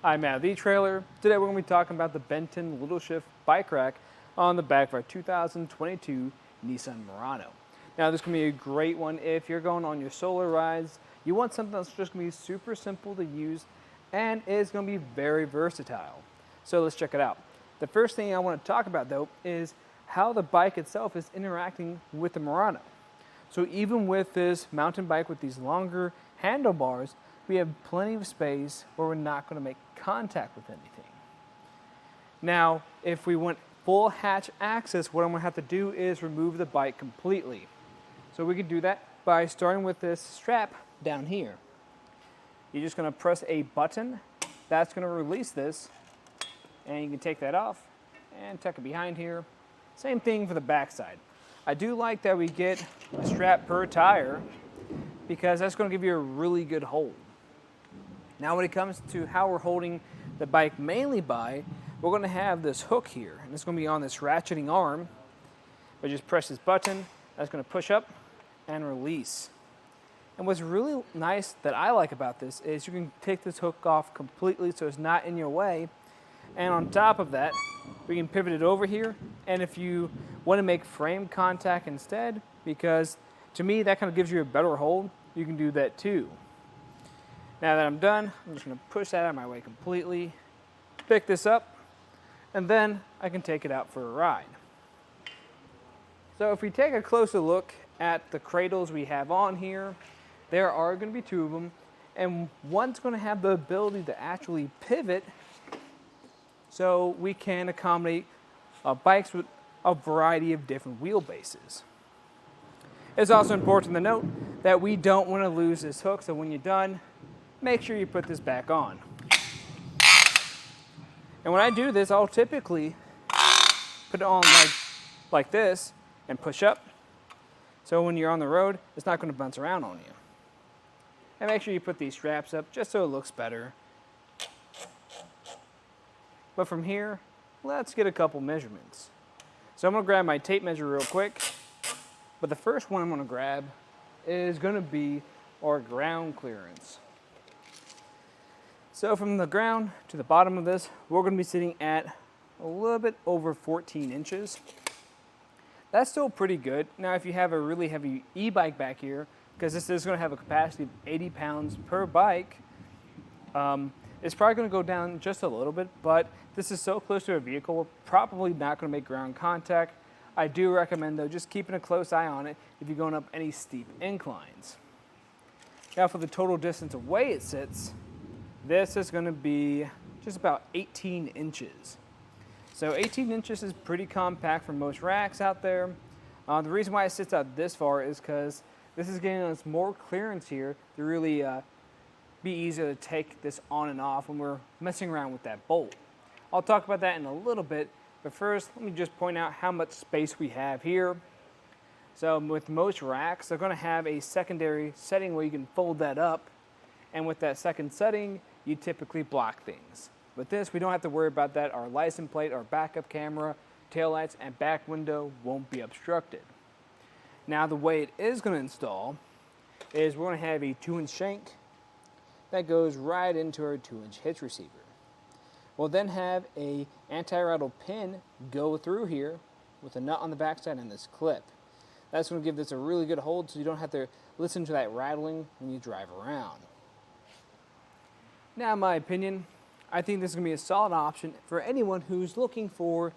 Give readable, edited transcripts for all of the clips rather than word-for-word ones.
I'm Matt of the etrailer. Today we're going to be talking about the Benton LittleShift Bike Rack on the back of our 2022 Nissan Murano. Now this is going to be a great one if you're going on your solo rides. You want something that's just going to be super simple to use and is going to be very versatile. So let's check it out. The first thing I want to talk about though is how the bike itself is interacting with the Murano. So even with this mountain bike with these longer handlebars, we have plenty of space where we're not going to make contact with anything. Now, if we want full hatch access, what I'm going to have to do is remove the bike completely. So we can do that by starting with this strap down here. You're just going to press a button. That's going to release this, and you can take that off and tuck it behind here. Same thing for the back side. I do like that we get a strap per tire because that's going to give you a really good hold. Now when it comes to how we're holding the bike mainly by, we're going to have this hook here, and it's going to be on this ratcheting arm. I just press this button, that's going to push up and release. And what's really nice that I like about this is you can take this hook off completely so it's not in your way. And on top of that, we can pivot it over here, and if you want to make frame contact instead, because to me that kind of gives you a better hold, you can do that too. Now that I'm done, I'm just going to push that out of my way completely, pick this up, and then I can take it out for a ride. So if we take a closer look at the cradles we have on here, there are going to be two of them, and one's going to have the ability to actually pivot so we can accommodate bikes with a variety of different wheelbases. It's also important to note that we don't want to lose this hook, so when you're done, make sure you put this back on. And when I do this, I'll typically put it on like this and push up. So when you're on the road, it's not going to bounce around on you. And make sure you put these straps up just so it looks better. But from here, let's get a couple measurements. So I'm going to grab my tape measure real quick. But the first one I'm going to grab is going to be our ground clearance. So from the ground to the bottom of this, we're going to be sitting at a little bit over 14 inches. That's still pretty good. Now if you have a really heavy e-bike back here, because this is going to have a capacity of 80 pounds per bike, it's probably going to go down just a little bit, but this is so close to a vehicle, we're probably not going to make ground contact. I do recommend though just keeping a close eye on it if you're going up any steep inclines. Now for the total distance away it sits, this is going to be just about 18 inches. So 18 inches is pretty compact for most racks out there. The reason why it sits out this far is because this is getting us more clearance here to really be easier to take this on and off when we're messing around with that bolt. I'll talk about that in a little bit, but first let me just point out how much space we have here. So with most racks, they're going to have a secondary setting where you can fold that up, and with that second setting, you typically block things. With this, we don't have to worry about that. Our license plate, our backup camera, taillights, and back window won't be obstructed. Now the way it is going to install is we're going to have a 2-inch shank that goes right into our 2-inch hitch receiver. We'll then have a anti-rattle pin go through here with a nut on the backside and this clip. That's going to give this a really good hold so you don't have to listen to that rattling when you drive around. Now in my opinion, I think this is going to be a solid option for anyone who's looking for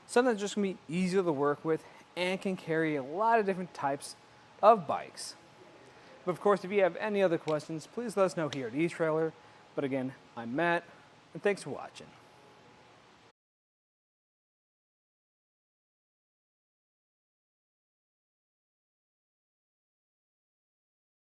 something that's just going to be easier to work with and can carry a lot of different types of bikes. But of course, if you have any other questions, please let us know here at eTrailer. But again, I'm Matt, and thanks for watching.